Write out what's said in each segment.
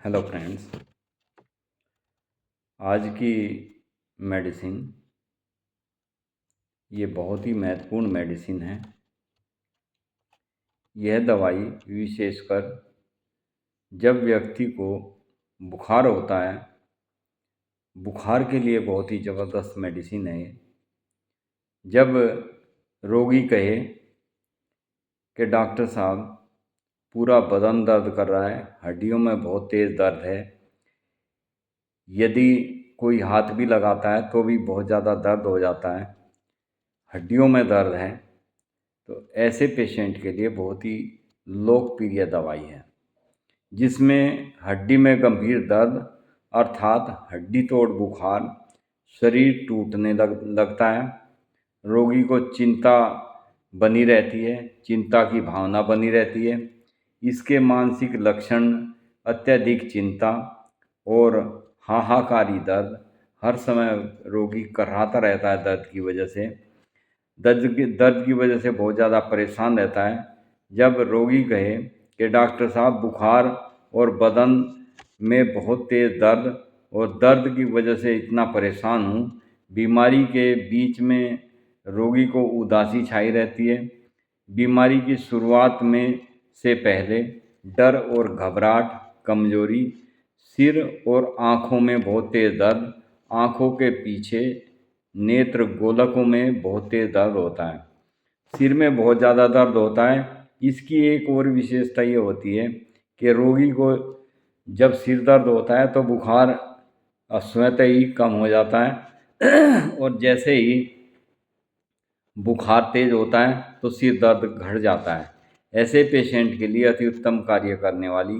Hello friends. आज की medicine ये बहुत ही महत्वपूर्ण मेडिसिन है। यह दवाई विशेषकर जब व्यक्ति को बुखार होता है, बुखार के लिए बहुत ही ज़बरदस्त मेडिसिन है। जब रोगी कहे कि डॉक्टर साहब पूरा बदन दर्द कर रहा है, हड्डियों में बहुत तेज़ दर्द है, यदि कोई हाथ भी लगाता है तो भी बहुत ज़्यादा दर्द हो जाता है, हड्डियों में दर्द है, तो ऐसे पेशेंट के लिए बहुत ही लोकप्रिय दवाई है, जिसमें हड्डी में गंभीर दर्द अर्थात हड्डी तोड़ बुखार, शरीर टूटने लगता है, रोगी को चिंता बनी रहती है, चिंता की भावना बनी रहती है। इसके मानसिक लक्षण अत्यधिक चिंता और हाहाकारी दर्द, हर समय रोगी कराहता रहता है दर्द की वजह से, दर्द की वजह से बहुत ज़्यादा परेशान रहता है। जब रोगी कहे कि डॉक्टर साहब बुखार और बदन में बहुत तेज़ दर्द और दर्द की वजह से इतना परेशान हूँ, बीमारी के बीच में रोगी को उदासी छाई रहती है। बीमारी की शुरुआत में से पहले डर और घबराहट, कमजोरी, सिर और आँखों में बहुत तेज़ दर्द, आँखों के पीछे नेत्र गोलकों में बहुत तेज़ दर्द होता है, सिर में बहुत ज़्यादा दर्द होता है। इसकी एक और विशेषता ये होती है कि रोगी को जब सिर दर्द होता है तो बुखार स्वतः ही कम हो जाता है और जैसे ही बुखार तेज होता है तो सिर दर्द घट जाता है। ऐसे पेशेंट के लिए अति उत्तम कार्य करने वाली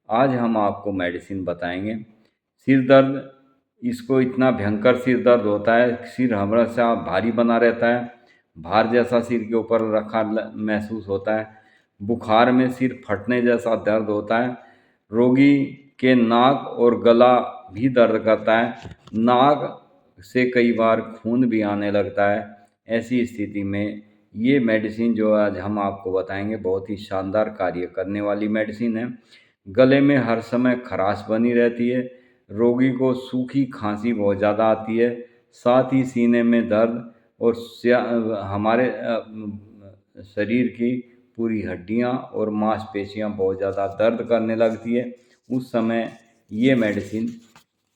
आज हम आपको मेडिसिन बताएंगे। सिर दर्द, इसको इतना भयंकर सिर दर्द होता है, सिर हमेशा भारी बना रहता है, भार जैसा सिर के ऊपर रखा महसूस होता है, बुखार में सिर फटने जैसा दर्द होता है, रोगी के नाक और गला भी दर्द करता है, नाक से कई बार खून भी आने लगता है। ऐसी स्थिति में ये मेडिसिन जो आज हम आपको बताएंगे बहुत ही शानदार कार्य करने वाली मेडिसिन है। गले में हर समय खराश बनी रहती है, रोगी को सूखी खांसी बहुत ज़्यादा आती है, साथ ही सीने में दर्द और हमारे शरीर की पूरी हड्डियां और मांसपेशियां बहुत ज़्यादा दर्द करने लगती है। उस समय ये मेडिसिन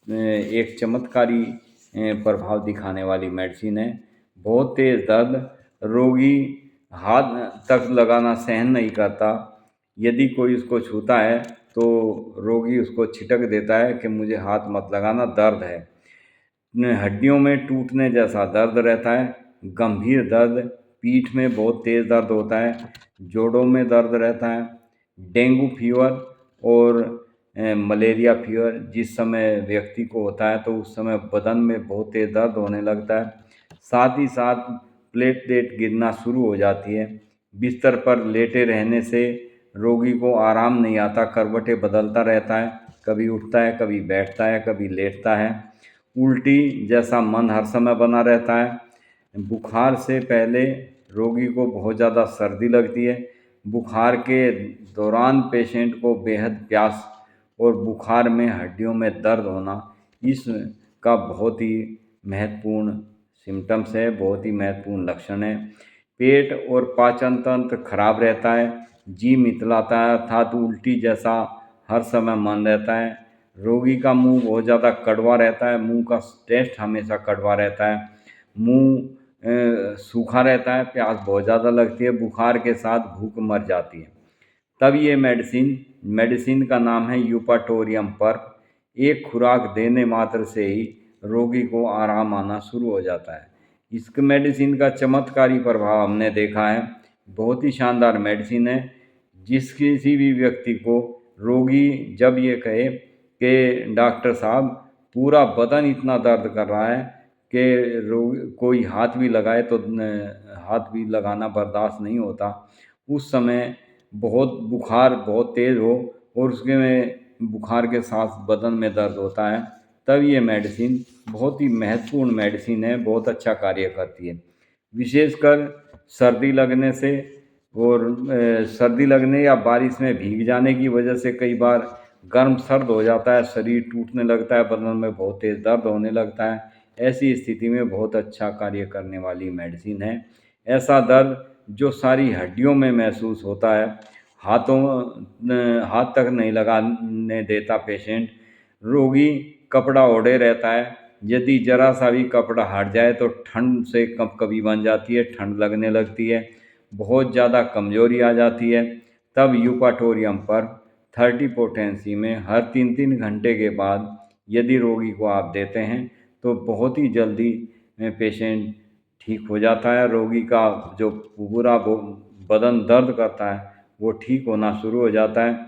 एक चमत्कारी प्रभाव दिखाने वाली मेडिसिन है। बहुत तेज़ दर्द, रोगी हाथ तक लगाना सहन नहीं करता, यदि कोई उसको छूता है तो रोगी उसको छिटक देता है कि मुझे हाथ मत लगाना, दर्द है। हड्डियों में टूटने जैसा दर्द रहता है, गंभीर दर्द, पीठ में बहुत तेज़ दर्द होता है, जोड़ों में दर्द रहता है, डेंगू फीवर और मलेरिया फीवर जिस समय व्यक्ति को होता है तो उस समय बदन में बहुत तेज़ दर्द होने लगता है, साथ ही साथ प्लेटलेट गिरना शुरू हो जाती है। बिस्तर पर लेटे रहने से रोगी को आराम नहीं आता, करवटें बदलता रहता है, कभी उठता है, कभी बैठता है, कभी लेटता है, उल्टी जैसा मन हर समय बना रहता है। बुखार से पहले रोगी को बहुत ज़्यादा सर्दी लगती है, बुखार के दौरान पेशेंट को बेहद प्यास और बुखार में हड्डियों में दर्द होना इसका बहुत ही महत्वपूर्ण सिम्टम्स है, बहुत ही महत्वपूर्ण लक्षण है। पेट और पाचन तंत्र खराब रहता है, जी मितलाता है अर्थात उल्टी जैसा हर समय मन रहता है, रोगी का मुंह बहुत ज़्यादा कड़वा रहता है, मुंह का टेस्ट हमेशा कड़वा रहता है, मुंह सूखा रहता है, प्यास बहुत ज़्यादा लगती है, बुखार के साथ भूख मर जाती है। तब ये मेडिसिन का नाम है यूपाटोरियम पर्क। एक खुराक देने मात्र से ही रोगी को आराम आना शुरू हो जाता है। इस मेडिसिन का चमत्कारी प्रभाव हमने देखा है, बहुत ही शानदार मेडिसिन है। जिस किसी भी व्यक्ति को रोगी जब ये कहे कि डॉक्टर साहब पूरा बदन इतना दर्द कर रहा है कि रोगी कोई हाथ भी लगाए तो हाथ भी लगाना बर्दाश्त नहीं होता, उस समय बहुत बुखार बहुत तेज़ हो और उसके में बुखार के साथ बदन में दर्द होता है, तब ये मेडिसिन बहुत ही महत्वपूर्ण मेडिसिन है, बहुत अच्छा कार्य करती है। विशेषकर सर्दी लगने से और सर्दी लगने या बारिश में भीग जाने की वजह से कई बार गर्म सर्द हो जाता है, शरीर टूटने लगता है, बदन में बहुत तेज़ दर्द होने लगता है। ऐसी स्थिति में बहुत अच्छा कार्य करने वाली मेडिसिन है। ऐसा दर्द जो सारी हड्डियों में महसूस होता है, हाथ तक नहीं लगाने देता पेशेंट, रोगी कपड़ा ओढ़े रहता है। यदि ज़रा सा भी कपड़ा हट जाए तो ठंड से कँपकपी बन जाती है, ठंड लगने लगती है, बहुत ज़्यादा कमज़ोरी आ जाती है। तब यूपाटोरियम पर 30 पोटेंसी में हर 3-3 घंटे के बाद यदि रोगी को आप देते हैं तो बहुत ही जल्दी पेशेंट ठीक हो जाता है। रोगी का जो पूरा बदन दर्द करता है वो ठीक होना शुरू हो जाता है।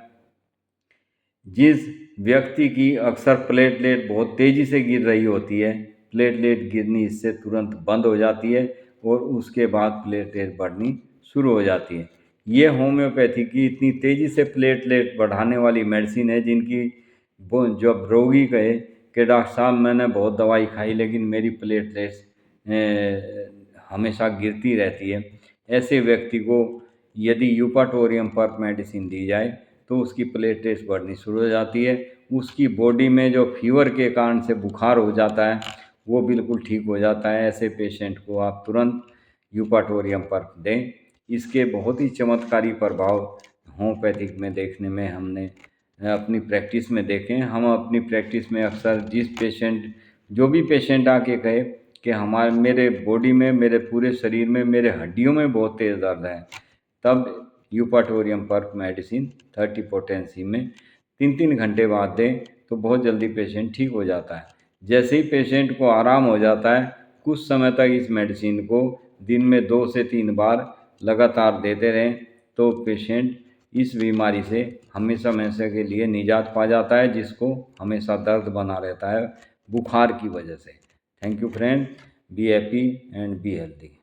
जिस व्यक्ति की अक्सर प्लेटलेट बहुत तेज़ी से गिर रही होती है, प्लेटलेट गिरनी इससे तुरंत बंद हो जाती है और उसके बाद प्लेटलेट बढ़नी शुरू हो जाती है। ये होम्योपैथी की इतनी तेज़ी से प्लेटलेट बढ़ाने वाली मेडिसिन है जिनकी वो जब रोगी कहे कि डॉक्टर साहब मैंने बहुत दवाई खाई लेकिन मेरी प्लेटलेट्स हमेशा गिरती रहती है, ऐसे व्यक्ति को यदि यूपाटोरियम पर मेडिसिन दी जाए तो उसकी प्लेटलेट्स बढ़नी शुरू हो जाती है। उसकी बॉडी में जो फीवर के कारण से बुखार हो जाता है वो बिल्कुल ठीक हो जाता है। ऐसे पेशेंट को आप तुरंत यूपाटोरियम पर दें। इसके बहुत ही चमत्कारी प्रभाव होम्योपैथिक में देखने में हमने अपनी प्रैक्टिस में देखे हैं। हम अपनी प्रैक्टिस में अक्सर जो भी पेशेंट आके कहे कि मेरे बॉडी में, मेरे पूरे शरीर में, मेरे हड्डियों में बहुत तेज़ दर्द है, तब यूपाटोरियम पर मेडिसिन 30 पोटेंसी में 3-3 घंटे बाद दें तो बहुत जल्दी पेशेंट ठीक हो जाता है। जैसे ही पेशेंट को आराम हो जाता है, कुछ समय तक इस मेडिसिन को दिन में 2 से 3 बार लगातार देते रहें तो पेशेंट इस बीमारी से हमेशा हमेशा के लिए निजात पा जाता है, जिसको हमेशा दर्द बना रहता है बुखार की वजह से। Thank you friend, be happy and be healthy.